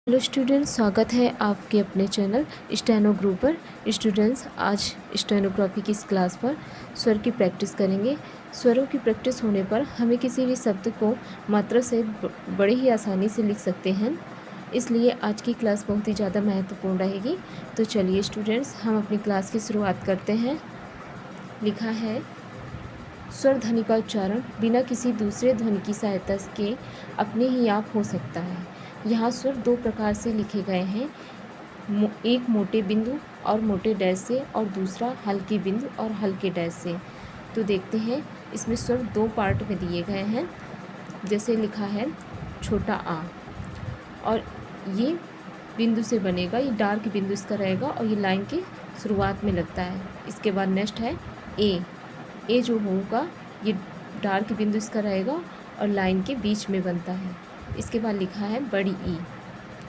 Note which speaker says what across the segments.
Speaker 1: Hello students, स्वागत है आपके अपने चैनल स्टेनो ग्रुप पर। स्टूडेंट्स, आज स्टेनोग्राफी की इस क्लास पर स्वर की प्रैक्टिस करेंगे। स्वरों की प्रैक्टिस होने पर हमें किसी भी शब्द को मात्रा सहित बड़े ही आसानी से लिख सकते हैं, इसलिए आज की क्लास बहुत ही ज़्यादा महत्वपूर्ण रहेगी। तो चलिए स्टूडेंट्स, हम अपनी क्लास की शुरुआत करते हैं। लिखा है, स्वर ध्वनि का उच्चारण बिना किसी दूसरे ध्वनि की सहायता के अपने ही आप हो सकता है। यहाँ स्वर दो प्रकार से लिखे गए हैं, एक मोटे बिंदु और मोटे डैश से और दूसरा हल्के बिंदु और हल्के डैश से। तो देखते हैं, इसमें स्वर दो पार्ट में दिए गए हैं। जैसे लिखा है छोटा आ, और ये बिंदु से बनेगा, ये डार्क बिंदु इसका रहेगा और ये लाइन की शुरुआत में लगता है। इसके बाद नेक्स्ट है ए जो होगा ये डार्क बिंदु इसका रहेगा और लाइन के बीच में बनता है। इसके बाद लिखा है बड़ी ई,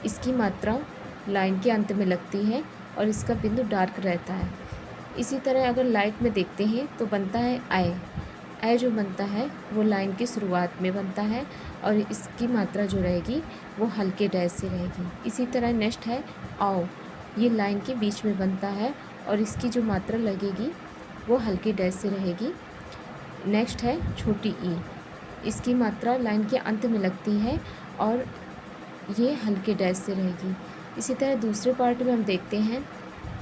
Speaker 1: इसकी मात्रा लाइन के अंत में लगती है और इसका बिंदु डार्क रहता है। इसी तरह अगर लाइट में देखते हैं तो बनता है ऐ जो बनता है वो लाइन की शुरुआत में बनता है और इसकी मात्रा जो रहेगी वो हल्के डैश से रहेगी। इसी तरह नेक्स्ट है आओ, ये लाइन के बीच में बनता है और इसकी जो मात्रा लगेगी वो हल्के डैश से रहेगी। नेक्स्ट है छोटी ई, इसकी मात्रा लाइन के अंत में लगती है और ये हल्के डैश से रहेगी। इसी तरह दूसरे पार्ट में हम देखते हैं,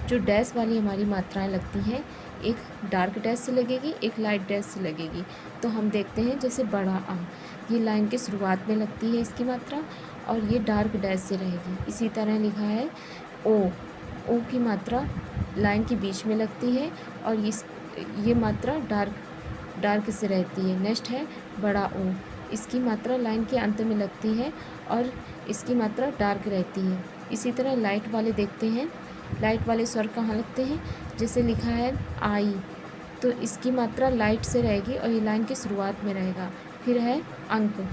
Speaker 1: जो डैश वाली हमारी मात्राएं लगती हैं, एक डार्क डैश से लगेगी, एक लाइट डैश से लगेगी। तो हम देखते हैं जैसे बड़ा आ, ये लाइन के शुरुआत में लगती है इसकी मात्रा और ये डार्क डैश से रहेगी। इसी तरह लिखा है ओ की मात्रा लाइन के बीच में लगती है और ये मात्रा डार्क से रहती है। नेक्स्ट है बड़ा ओ, इसकी मात्रा लाइन के अंत में लगती है और इसकी मात्रा डार्क रहती है। इसी तरह लाइट वाले देखते हैं, लाइट वाले स्वर कहाँ लगते हैं, जैसे लिखा है आई, तो इसकी मात्रा लाइट से रहेगी और ये लाइन की शुरुआत में रहेगा। फिर है अंक,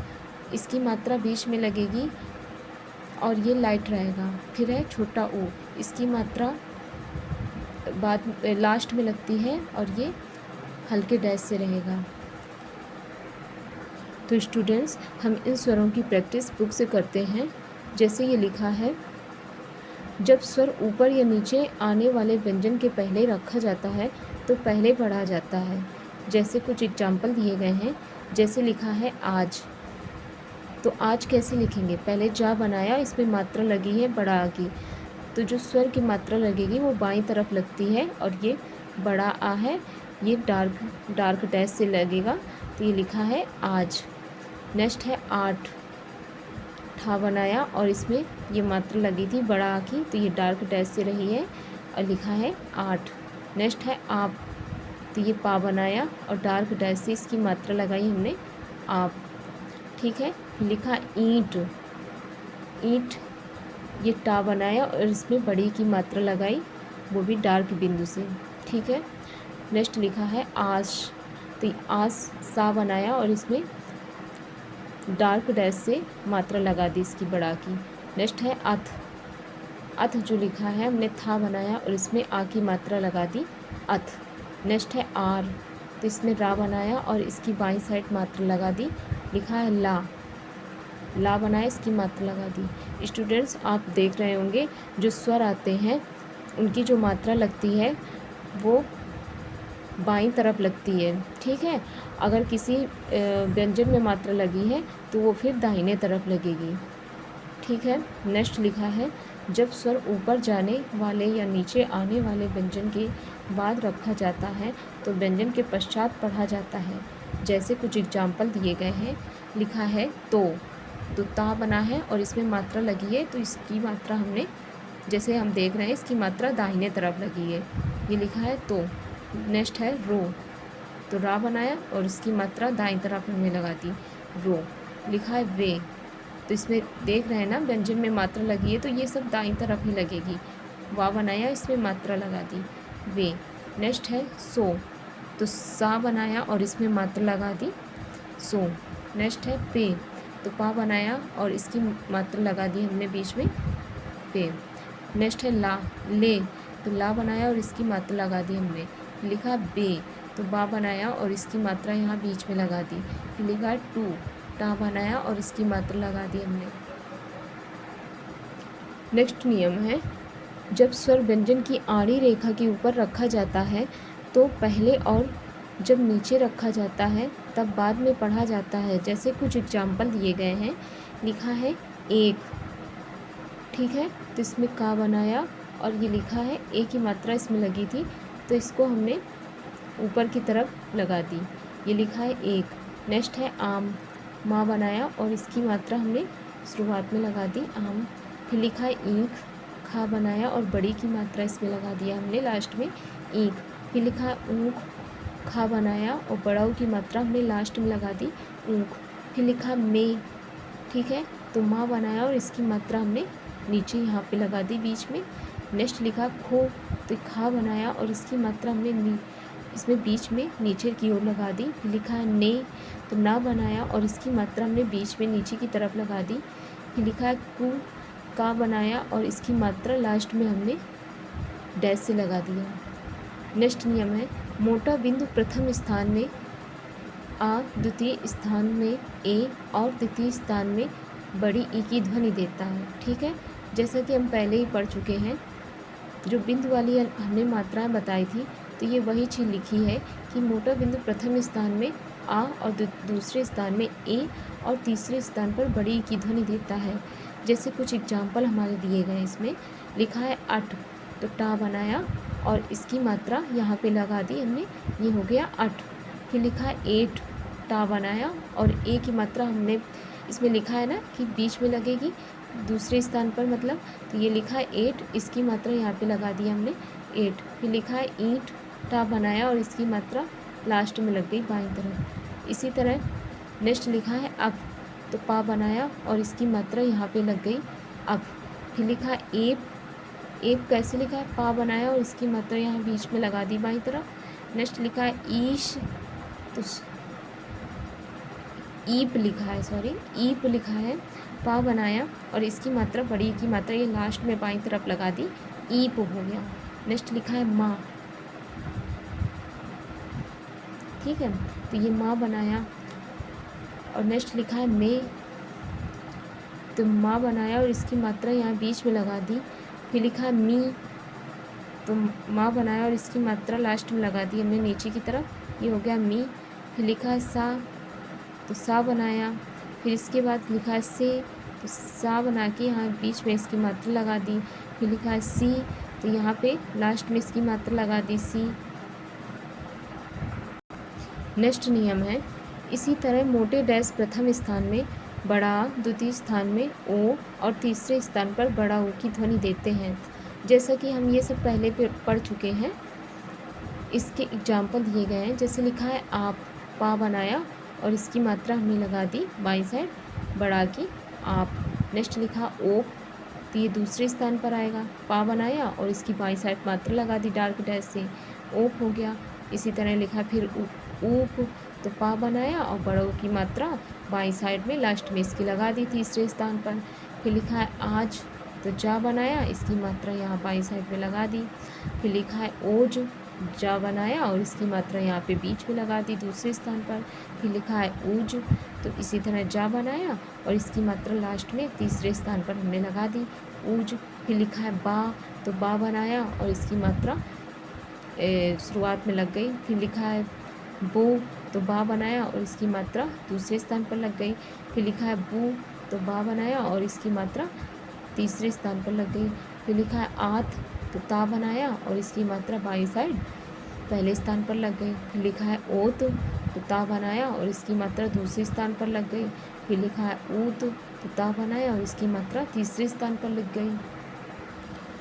Speaker 1: इसकी मात्रा बीच में लगेगी और ये लाइट रहेगा। फिर है छोटा ओ, इसकी मात्रा लास्ट में लगती है और ये हल्के डैश से रहेगा। तो स्टूडेंट्स, हम इन स्वरों की प्रैक्टिस बुक से करते हैं। जैसे ये लिखा है, जब स्वर ऊपर या नीचे आने वाले व्यंजन के पहले रखा जाता है तो पहले पढ़ा जाता है। जैसे कुछ एग्जाम्पल दिए गए हैं, जैसे लिखा है आज, तो आज कैसे लिखेंगे, पहले जा बनाया, इसमें मात्रा लगी है बड़ा आ की, तो जो स्वर की मात्रा लगेगी वो बाईं तरफ लगती है और ये बड़ा आ है, ये डार्क डैश से लगेगा, तो ये लिखा है आज। नेक्स्ट है आठ, ठा बनाया और इसमें ये मात्रा लगी थी बड़ा आ की, तो ये डार्क डैश से रही है और लिखा है आठ। नेक्स्ट है आप, तो ये पा बनाया और डार्क डैश से इसकी मात्रा लगाई हमने आप, ठीक है। लिखा ईंट, ये टा बनाया और इसमें बड़ी की मात्रा लगाई, वो भी डार्क बिंदु से, ठीक है। नेक्स्ट लिखा है आश, तो आस सा बनाया और इसमें डार्क डैश से मात्रा लगा दी इसकी बड़ा की। नेक्स्ट है अथ जो लिखा है हमने था बनाया और इसमें आ की मात्रा लगा दी अथ। नेक्स्ट है आर, तो इसमें रा बनाया और इसकी बाईं साइड मात्रा लगा दी, लिखा है ला बनाया, इसकी मात्रा लगा दी। स्टूडेंट्स, आप देख रहे होंगे जो स्वर आते हैं उनकी जो मात्रा लगती है वो बाईं तरफ लगती है, ठीक है। अगर किसी व्यंजन में मात्रा लगी है तो वो फिर दाहिने तरफ लगेगी, ठीक है। नेक्स्ट लिखा है, जब स्वर ऊपर जाने वाले या नीचे आने वाले व्यंजन के बाद रखा जाता है तो व्यंजन के पश्चात पढ़ा जाता है। जैसे कुछ एग्जाम्पल दिए गए हैं, लिखा है तो ता बना है और इसमें मात्रा लगी है, तो इसकी मात्रा हमने, जैसे हम देख रहे हैं, इसकी मात्रा दाहिने तरफ लगी है, ये लिखा है तो। नेक्स्ट है रो, तो रा बनाया और इसकी मात्रा दाईं तरफ हमने लगा दी रो। लिखा है वे, तो इसमें देख रहे हैं ना व्यंजन में मात्रा लगी है तो ये सब दाईं तरफ ही लगेगी। वा बनाया, इसमें मात्रा लगा दी वे। नेक्स्ट है सो, तो सा बनाया और इसमें मात्रा लगा दी सो। नेक्स्ट है पे, तो पा बनाया और इसकी मात्रा लगा दी हमने बीच में पे। नेक्स्ट है ले, तो ला बनाया और इसकी मात्रा लगा दी हमने, लिखा बे, तो बा बनाया और इसकी मात्रा यहाँ बीच में लगा दी, लिखा टू, टा बनाया और इसकी मात्रा लगा दी हमने। नेक्स्ट नियम है, जब स्वर व्यंजन की आड़ी रेखा के ऊपर रखा जाता है तो पहले और जब नीचे रखा जाता है तब बाद में पढ़ा जाता है। जैसे कुछ एग्जाम्पल दिए गए हैं। लिखा है एक, ठीक है, तो इसमें का बनाया और ये लिखा है ए की मात्रा इसमें लगी थी तो इसको हमने ऊपर की तरफ लगा दी। ये लिखा है एक। नेक्स्ट है आम, माँ बनाया और इसकी मात्रा हमने शुरुआत में लगा दी आम। फिर लिखा है ईंख, खा बनाया और बड़ी की मात्रा इसमें लगा दिया हमने लास्ट में ईंख। फिर लिखा है ऊँख, खा बनाया और बड़ा की मात्रा हमने लास्ट में लगा दी ऊँख। फिर लिखा है में, ठीक है, तो माँ बनाया और इसकी मात्रा हमने नीचे यहाँ पे लगा दी बीच में। नेक्स्ट लिखा खो, तो खा बनाया और इसकी मात्रा हमने इसमें बीच में नीचे की ओर लगा दी। लिखा है ने, तो ना बनाया और इसकी मात्रा हमने बीच में नीचे की तरफ लगा दी। फिर लिखा है कु, का बनाया और इसकी मात्रा लास्ट में हमने डैश से लगा दिया। नेक्स्ट नियम है, मोटा बिंदु प्रथम स्थान में आ, द्वितीय स्थान में ए और तृतीय स्थान में बड़ी ई की ध्वनि देता है। ठीक है, जैसा कि हम पहले ही पढ़ चुके हैं, जो बिंदु वाली हमने मात्राएं बताई थी तो ये वही चीज़ लिखी है कि मोटा बिंदु प्रथम स्थान में आ और दूसरे स्थान में ए और तीसरे स्थान पर बड़ी ई की ध्वनि देता है। जैसे कुछ एग्जाम्पल हमारे दिए गए इसमें। लिखा है अट, तो टा बनाया और इसकी मात्रा यहाँ पे लगा दी हमने, ये हो गया अट। फिर लिखा है एट, टा बनाया और ए की मात्रा हमने इसमें लिखा है ना कि बीच में लगेगी दूसरे स्थान पर, मतलब तो ये लिखा है एट, इसकी मात्रा यहाँ पे लगा दी हमने एट। फिर लिखा है ईंट, टा बनाया और इसकी मात्रा लास्ट में लग गई बाईं तरफ। इसी तरह नेक्स्ट लिखा है अब, तो पा बनाया और इसकी मात्रा यहाँ पे लग गई अब। फिर लिखा है एप, एप कैसे लिखा है, पा बनाया और इसकी मात्रा यहाँ बीच में लगा दी बाईं तरफ। नेक्स्ट लिखा है ईश, तो ईप लिखा है, सॉरी ईप लिखा है, पा बनाया और इसकी मात्रा बड़ी की मात्रा ये लास्ट में बाईं तरफ लगा दी, ईप हो गया। नेक्स्ट लिखा है माँ, ठीक है, तो ये माँ बनाया और नेक्स्ट लिखा है में, तो माँ बनाया और इसकी मात्रा यहाँ बीच में लगा दी। फिर लिखा है मी, तो माँ बनाया और इसकी मात्रा लास्ट में लगा दी हमने नीचे की तरफ, ये हो गया मी। फिर लिखा है सा, तो सा बनाया, फिर इसके बाद लिखा है से, तो सा बना के यहाँ बीच में इसकी मात्रा लगा दी। फिर लिखा है सी, तो यहाँ पे लास्ट में इसकी मात्रा लगा दी सी। नेक्स्ट नियम है, इसी तरह मोटे डैश प्रथम स्थान में बड़ा, द्वितीय स्थान में ओ और तीसरे स्थान पर बड़ा ओ की ध्वनि देते हैं। जैसा कि हम ये सब पहले पढ़ चुके हैं, इसके एग्जाम्पल दिए गए हैं। जैसे लिखा है आप, पा बनाया और इसकी मात्रा हमने लगा दी बाईं साइड बड़ा की आप। नेक्स्ट लिखा ओप, तो ये दूसरे स्थान पर आएगा, पा बनाया और इसकी बाईं साइड मात्रा लगा दी डार्क डैश से, ओप हो गया। इसी तरह लिखा फिर ऊप, तो पा बनाया और बड़ों की मात्रा बाईं साइड में लास्ट में इसकी लगा दी तीसरे स्थान पर। फिर लिखा है आज, तो जा बनाया, इसकी मात्रा यहाँ बाईं साइड में लगा दी। फिर लिखा है ओज, जा बनाया और इसकी मात्रा यहाँ पे बीच में लगा दी दूसरे स्थान पर। फिर लिखा है ऊज, तो इसी तरह जा बनाया और इसकी मात्रा लास्ट में तीसरे स्थान पर हमने लगा दी ऊज। फिर लिखा है बा, तो बा बनाया और इसकी मात्रा शुरुआत में लग गई। फिर लिखा है बो, तो बा बनाया और इसकी मात्रा दूसरे स्थान पर लग गई। फिर लिखा है बू, तो बा बनाया और इसकी मात्रा तीसरे स्थान पर लग गई। फिर लिखा है आत, तो ता बनाया और इसकी मात्रा बाईं साइड पहले स्थान पर लग गई। फिर लिखा है ओत, तो ता बनाया और इसकी मात्रा दूसरे स्थान पर लग गई। फिर लिखा है ऊत, तो ता बनाया और इसकी मात्रा तीसरे स्थान पर लग गई।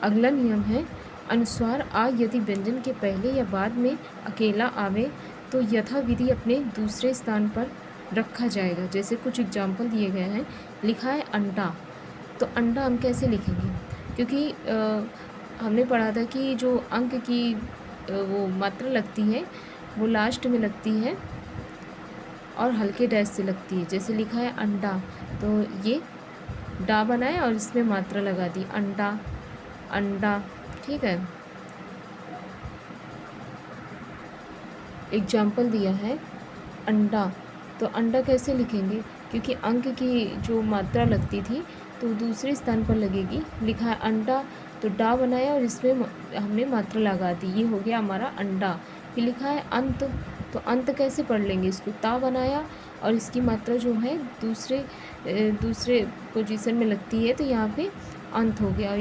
Speaker 1: अगला नियम है, अनुस्वार आ यदि व्यंजन के पहले या बाद में अकेला आवे तो यथाविधि अपने दूसरे स्थान पर रखा जाएगा। जैसे कुछ एग्जाम्पल दिए गए हैं। लिखा है अंडा, तो अंडा हम कैसे लिखेंगे, क्योंकि हमने पढ़ा था कि जो अंक की वो मात्रा लगती है वो लास्ट में लगती है और हल्के डैश से लगती है। जैसे लिखा है अंडा, तो ये डा बनाया और इसमें मात्रा लगा दी अंडा, अंडा, ठीक है। एग्जाम्पल दिया है अंडा, तो अंडा कैसे लिखेंगे, क्योंकि अंक की जो मात्रा लगती थी तो दूसरे स्थान पर लगेगी। लिखा है अंडा, तो डा बनाया और इसमें हमने मात्रा लगा दी, ये हो गया हमारा अंडा। फिर लिखा है अंत, तो अंत कैसे पढ़ लेंगे, इसको ता बनाया और इसकी मात्रा जो है दूसरे पोजीशन में लगती है, तो यहाँ पे अंत हो गया। और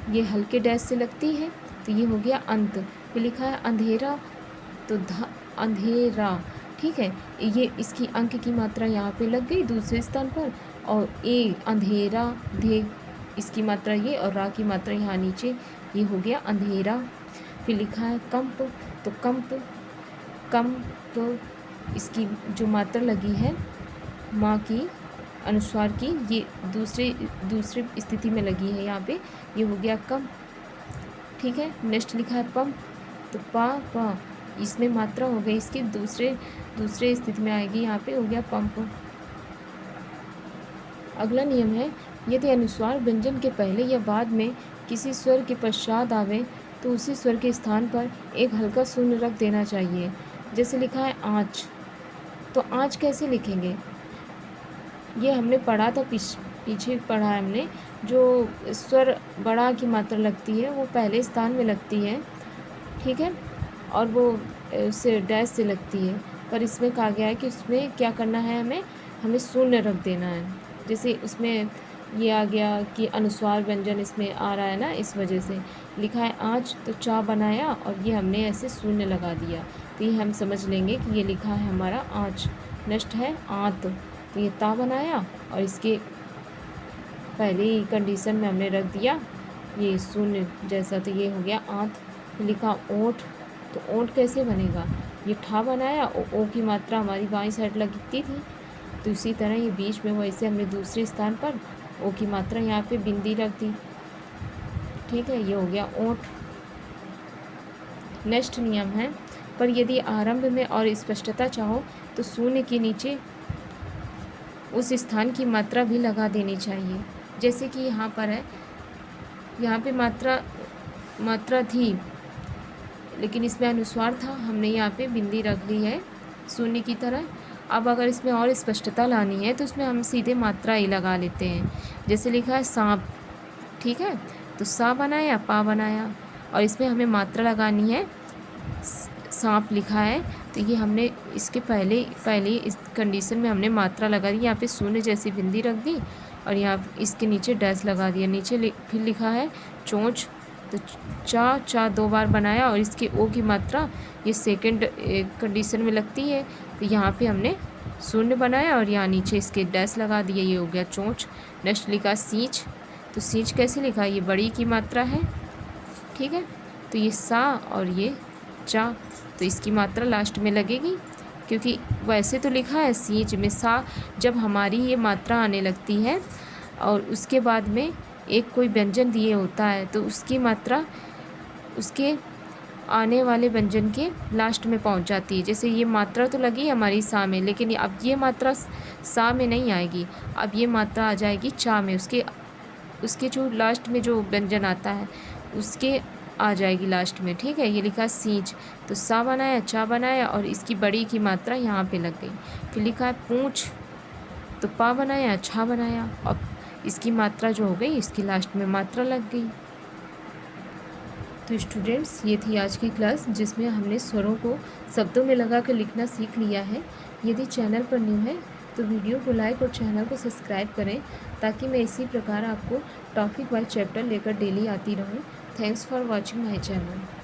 Speaker 1: ये हल्के डैश से लगती है, तो ये हो गया अंत। फिर लिखा है अंधेरा, तो अंधेरा, ठीक है। ये इसकी अंक की मात्रा यहाँ पे लग गई दूसरे स्थान पर, और ए अंधेरा, धे इसकी मात्रा ये, और रा की मात्रा यहाँ नीचे, ये हो गया अंधेरा। फिर लिखा है कंप, तो कंप इसकी जो मात्रा लगी है माँ की अनुस्वार की, ये दूसरे स्थिति में लगी है यहाँ पे, ये हो गया कम, ठीक है। नेक्स्ट लिखा है पंप, तो पा इसमें मात्रा हो गई इसकी दूसरे स्थिति में आएगी, यहाँ पे हो गया पंप। अगला नियम है, यदि अनुस्वार व्यंजन के पहले या बाद में किसी स्वर के पश्चात आवे तो उसी स्वर के स्थान पर एक हल्का शून्य रख देना चाहिए। जैसे लिखा है आँच, तो आँच कैसे लिखेंगे, ये हमने पढ़ा था, पीछे पढ़ा है हमने। जो स्वर बड़ा की मात्रा लगती है वो पहले स्थान में लगती है, ठीक है, और वो उससे डैश से लगती है। पर इसमें कहा गया है कि उसमें क्या करना है, हमें शून्य रख देना है। जैसे उसमें ये आ गया कि अनुस्वार व्यंजन इसमें आ रहा है ना, इस वजह से लिखा है आँच, तो चा बनाया और ये हमने ऐसे शून्य लगा दिया, तो ये हम समझ लेंगे कि ये लिखा है हमारा आँच। नेक्स्ट है आँत, तो ये ता बनाया और इसके पहले ही कंडीशन में हमने रख दिया ये शून्य जैसा, तो ये हो गया आँत। लिखा ओठ, तो ओठ कैसे बनेगा, ये ठा बनाया और ओ की मात्रा हमारी बाईं साइड लगती थी, तो इसी तरह ये बीच में वैसे हमने दूसरे स्थान पर ओ की मात्रा यहाँ पे बिंदी रख दी, ठीक है, ये हो गया ओठ। नेक्स्ट नियम है, पर यदि आरंभ में और स्पष्टता चाहो तो शून्य के नीचे उस स्थान की मात्रा भी लगा देनी चाहिए। जैसे कि यहाँ पर है, यहाँ पे मात्रा थी लेकिन इसमें अनुस्वार था, हमने यहाँ पे बिंदी रख ली है शून्य की तरह। अब अगर इसमें और स्पष्टता लानी है तो इसमें हम सीधे मात्रा ही लगा लेते हैं। जैसे लिखा है सांप, ठीक है, तो सा बनाया पा बनाया और इसमें हमें मात्रा लगानी है, सांप लिखा है, तो ये हमने इसके पहले इस कंडीशन में हमने मात्रा लगा दी, यहाँ पे शून्य जैसी बिंदी रख दी और यहाँ इसके नीचे डैश लगा दिया। नीचे फिर लिखा है चोंच, तो चा 2 बार बनाया और इसके ओ की मात्रा ये सेकंड कंडीशन में लगती है, तो यहाँ पे हमने शून्य बनाया और यहाँ नीचे इसके डैश लगा दिया, ये हो गया चोंच। नेक्स्ट लिखा सींच, तो सींच कैसे लिखा, ये बड़ी की मात्रा है, ठीक है, तो ये सा और ये चा, तो इसकी मात्रा लास्ट में लगेगी, क्योंकि वैसे तो लिखा है सींच में सा, जब हमारी ये मात्रा आने लगती है और उसके बाद में एक कोई व्यंजन दिए होता है तो उसकी मात्रा उसके आने वाले व्यंजन के लास्ट में पहुंच जाती है। जैसे ये मात्रा तो लगी हमारी सा में, लेकिन अब ये मात्रा सा में नहीं आएगी, अब ये मात्रा आ जाएगी चा में, उसके जो लास्ट में जो व्यंजन आता है उसके आ जाएगी लास्ट में, ठीक है। ये लिखा सींच, तो सा बनाया चा बनाया और इसकी बड़ी की मात्रा यहाँ पे लग गई। फिर लिखा है पूंछ, तो पा बनाया छा बनाया और इसकी मात्रा जो हो गई इसकी लास्ट में मात्रा लग गई। तो स्टूडेंट्स, ये थी आज की क्लास जिसमें हमने स्वरों को शब्दों में लगा कर लिखना सीख लिया है। यदि चैनल पर न्यू है तो वीडियो को लाइक और चैनल को सब्सक्राइब करें, ताकि मैं इसी प्रकार आपको टॉपिक वाइज चैप्टर लेकर डेली आती रहूं। Thanks for watching my channel.